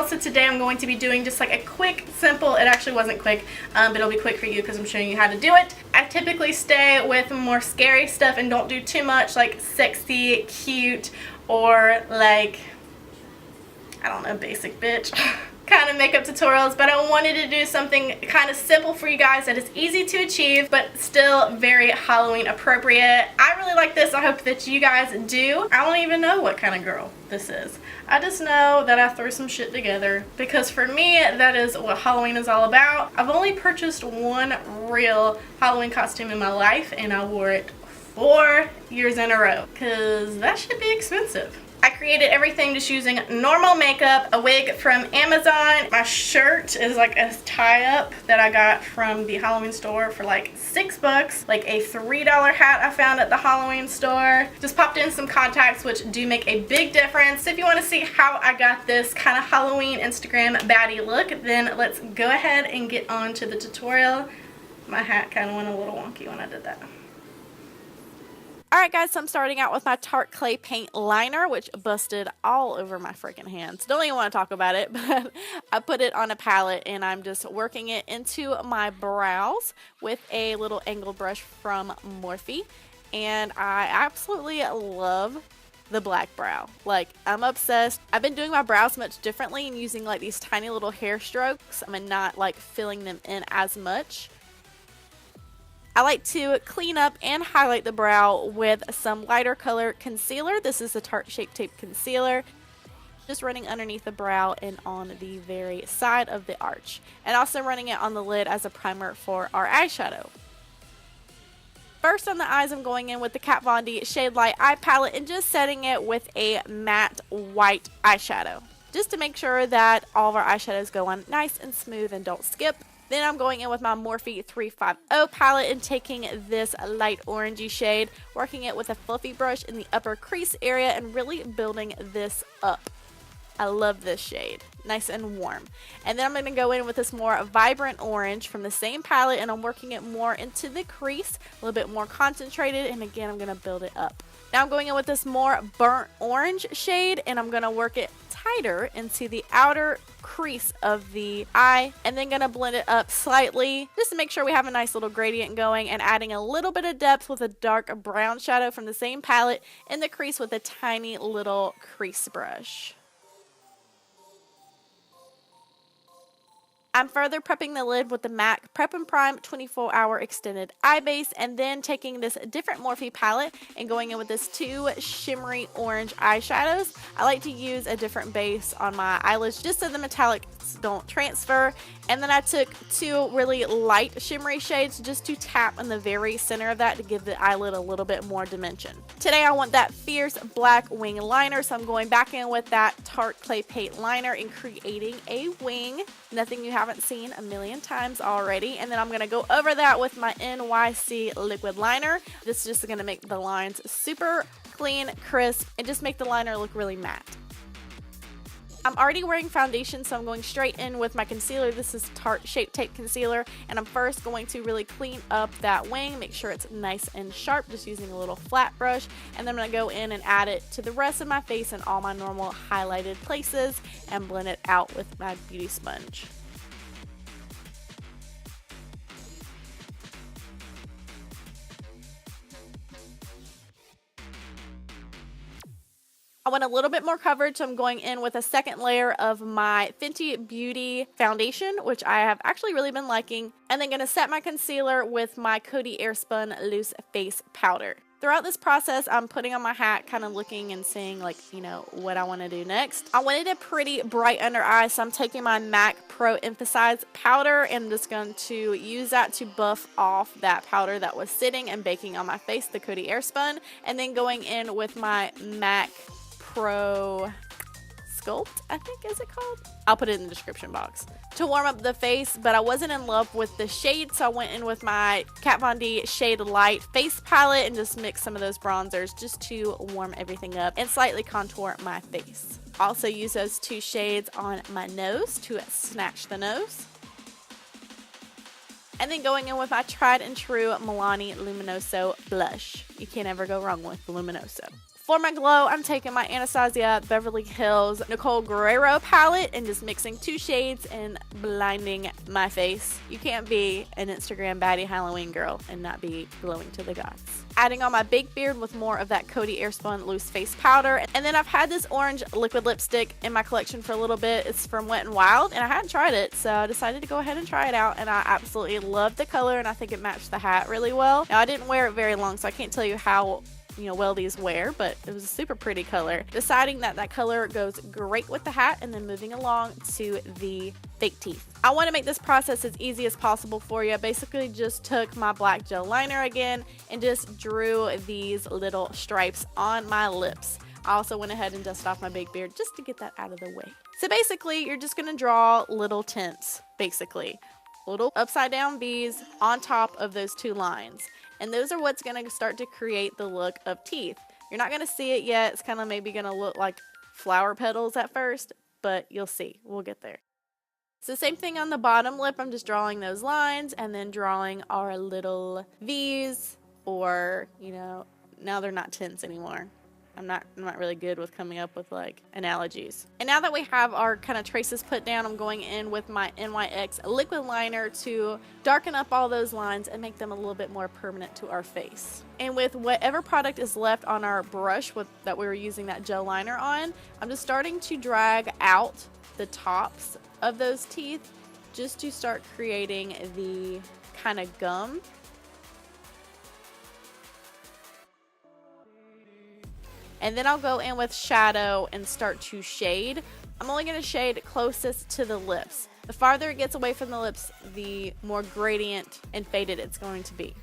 tutorial. So today I'm going to be doing just like a quick, simple, it actually wasn't quick, but it'll be quick for you because I'm showing you how to do it. I typically stay with more scary stuff and don't do too much like sexy, cute, or like, I don't know, basic bitch kind of makeup tutorials, but I wanted to do something kind of simple for you guys that is easy to achieve but still very Halloween appropriate. I really like this. I hope that you guys do. I don't even know what kind of girl this is. I just know that I threw some shit together because for me that is what Halloween is all about. I've only purchased one real Halloween costume in my life and I wore it 4 years in a row because that should be expensive. I created everything just using normal makeup, a wig from Amazon. My shirt is like a tie-up that I got from the Halloween store for like $6. Like a $3 hat I found at the Halloween store. Just popped in some contacts, which do make a big difference. So if you want to see how I got this kind of Halloween Instagram baddie look, then let's go ahead and get on to the tutorial. My hat kind of went a little wonky when I did that. Alright guys, so I'm starting out with my Tarte Clay Paint Liner, which busted all over my freaking hands. Don't even want to talk about it, but I put it on a palette and I'm just working it into my brows with a little angled brush from Morphe. And I absolutely love the black brow. Like, I'm obsessed. I've been doing my brows much differently and using like these tiny little hair strokes. I'm not like filling them in as much. I like to clean up and highlight the brow with some lighter color concealer. This is the Tarte Shape Tape Concealer. Just running underneath the brow and on the very side of the arch. And also running it on the lid as a primer for our eyeshadow. First on the eyes, I'm going in with the Kat Von D Shade Light Eye Palette and just setting it with a matte white eyeshadow. Just to make sure that all of our eyeshadows go on nice and smooth and don't skip. Then I'm going in with my Morphe 350 palette and taking this light orangey shade, working it with a fluffy brush in the upper crease area and really building this up. I love this shade. Nice and warm. And then I'm going to go in with this more vibrant orange from the same palette and I'm working it more into the crease, a little bit more concentrated, and again I'm going to build it up. Now I'm going in with this more burnt orange shade and I'm going to work it tighter into the outer crease of the eye and then going to blend it up slightly just to make sure we have a nice little gradient going, and adding a little bit of depth with a dark brown shadow from the same palette in the crease with a tiny little crease brush. I'm further prepping the lid with the MAC Prep and Prime 24-Hour Extended Eye Base, and then taking this different Morphe palette and going in with this 2 shimmery orange eyeshadows. I like to use a different base on my eyelids just so the metallics don't transfer. And then I took 2 really light shimmery shades just to tap in the very center of that to give the eyelid a little bit more dimension. Today I want that fierce black wing liner, so I'm going back in with that Tarte Clay Paint Liner and creating a wing. Nothing you haven't seen a million times already. And then I'm going to go over that with my NYC liquid liner. This is just going to make the lines super clean, crisp, and just make the liner look really matte. I'm already wearing foundation, so I'm going straight in with my concealer. This is Tarte Shape Tape Concealer, and I'm first going to really clean up that wing, make sure it's nice and sharp, just using a little flat brush, and then I'm going to go in and add it to the rest of my face and all my normal highlighted places and blend it out with my beauty sponge. I want a little bit more coverage, so I'm going in with a second layer of my Fenty Beauty foundation, which I have actually really been liking, and then going to set my concealer with my Coty Airspun Loose Face Powder. Throughout this process, I'm putting on my hat, kind of looking and seeing, like, you know, what I want to do next. I wanted a pretty bright under eye, so I'm taking my MAC Pro Emphasize powder and just going to use that to buff off that powder that was sitting and baking on my face, the Coty Airspun, and then going in with my MAC Pro Sculpt, I think is it called? I'll put it in the description box. To warm up the face, but I wasn't in love with the shade, so I went in with my Kat Von D Shade Light face palette and just mixed some of those bronzers just to warm everything up and slightly contour my face. Also use those 2 shades on my nose to snatch the nose. And then going in with my tried and true Milani Luminoso blush. You can't ever go wrong with Luminoso. For my glow, I'm taking my Anastasia Beverly Hills Nichole Guerrero palette and just mixing 2 shades and blinding my face. You can't be an Instagram baddie Halloween girl and not be glowing to the gods. Adding on my baked beard with more of that Coty Airspun loose face powder. And then I've had this orange liquid lipstick in my collection for a little bit. It's from Wet n Wild and I hadn't tried it, so I decided to go ahead and try it out, and I absolutely love the color and I think it matched the hat really well. Now I didn't wear it very long, so I can't tell you how well these wear, but it was a super pretty color. Deciding that that color goes great with the hat, and then moving along to the fake teeth. I want to make this process as easy as possible for you. Basically just took my black gel liner again and just drew these little stripes on my lips. I also went ahead and dusted off my big beard just to get that out of the way. So basically you're just going to draw little tints, basically little upside down V's on top of those 2 lines. And those are what's going to start to create the look of teeth. You're not going to see it yet. It's kind of maybe going to look like flower petals at first, but you'll see. We'll get there. So same thing on the bottom lip. I'm just drawing those lines and then drawing our little V's, or, now they're not tints anymore. I'm not really good with coming up with like analogies. And now that we have our kind of traces put down, I'm going in with my NYX liquid liner to darken up all those lines and make them a little bit more permanent to our face. And with whatever product is left on our brush that we were using that gel liner on, I'm just starting to drag out the tops of those teeth just to start creating the kind of gum. And then I'll go in with shadow and start to shade. I'm only going to shade closest to the lips. The farther it gets away from the lips, the more gradient and faded it's going to be.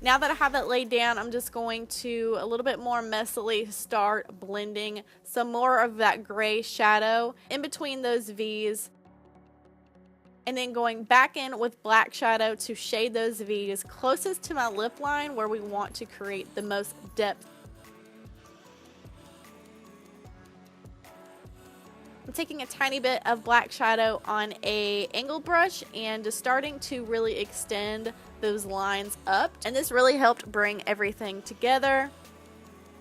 Now that I have it laid down, I'm just going to a little bit more messily start blending some more of that gray shadow in between those V's, and then going back in with black shadow to shade those V's closest to my lip line where we want to create the most depth. I'm taking a tiny bit of black shadow on a angled brush and just starting to really extend those lines up, and this really helped bring everything together.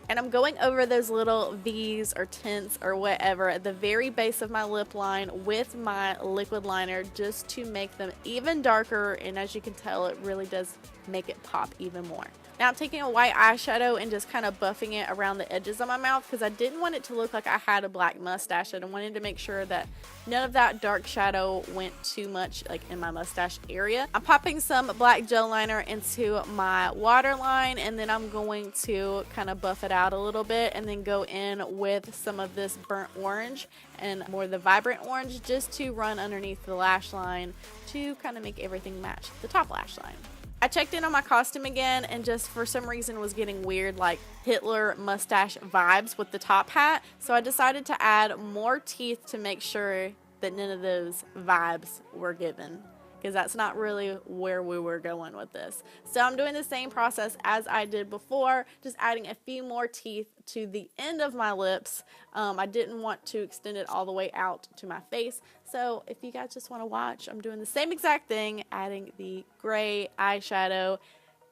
And I'm going over those little V's or tints or whatever at the very base of my lip line with my liquid liner just to make them even darker, and as you can tell, it really does make it pop even more. Now I'm taking a white eyeshadow and just kind of buffing it around the edges of my mouth because I didn't want it to look like I had a black mustache, and I wanted to make sure that none of that dark shadow went too much like in my mustache area. I'm popping some black gel liner into my waterline, and then I'm going to kind of buff it out a little bit and then go in with some of this burnt orange and more the vibrant orange just to run underneath the lash line to kind of make everything match the top lash line. I checked in on my costume again and just for some reason was getting weird like Hitler mustache vibes with the top hat, so I decided to add more teeth to make sure that none of those vibes were given, because that's not really where we were going with this. So I'm doing the same process as I did before, just adding a few more teeth to the end of my lips. I didn't want to extend it all the way out to my face. So if you guys just want to watch, I'm doing the same exact thing, adding the gray eyeshadow,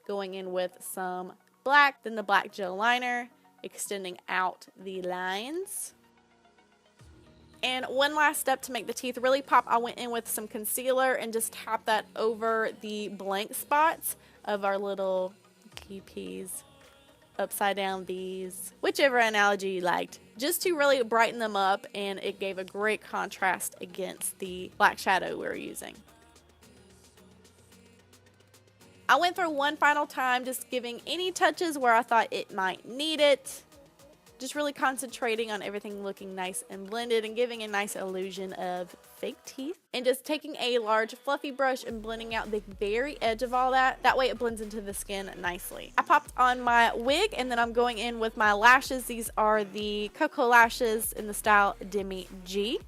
going in with some black, then the black gel liner, extending out the lines. And one last step to make the teeth really pop, I went in with some concealer and just tapped that over the blank spots of our little QPs, upside down V's, whichever analogy you liked, just to really brighten them up, and it gave a great contrast against the black shadow we were using. I went through one final time just giving any touches where I thought it might need it. Just really concentrating on everything looking nice and blended and giving a nice illusion of fake teeth. And just taking a large fluffy brush and blending out the very edge of all that. That way it blends into the skin nicely. I popped on my wig and then I'm going in with my lashes. These are the Koko lashes in the style Demi G.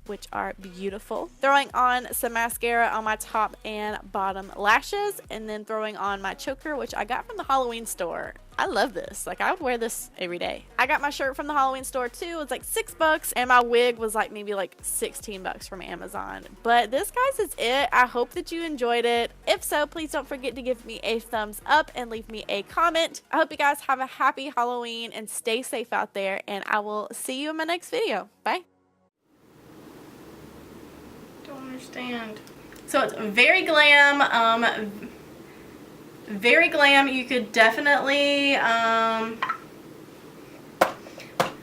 which are beautiful. Throwing on some mascara on my top and bottom lashes, and then throwing on my choker, which I got from the Halloween store. I love this. Like, I would wear this every day. I got my shirt from the Halloween store too. It was like $6, and my wig was like maybe like $16 from Amazon. But this, guys, is it. I hope that you enjoyed it. If so, please don't forget to give me a thumbs up and leave me a comment. I hope you guys have a happy Halloween and stay safe out there, and I will see you in my next video. Bye. Don't understand. So it's very glam. Very glam. You could definitely,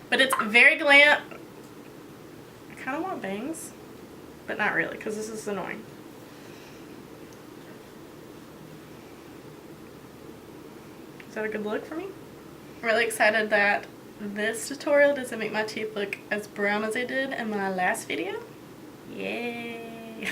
but it's very glam. I kind of want bangs, but not really, because this is annoying. Is that a good look for me? I'm really excited that this tutorial doesn't make my teeth look as brown as they did in my last video. Yay!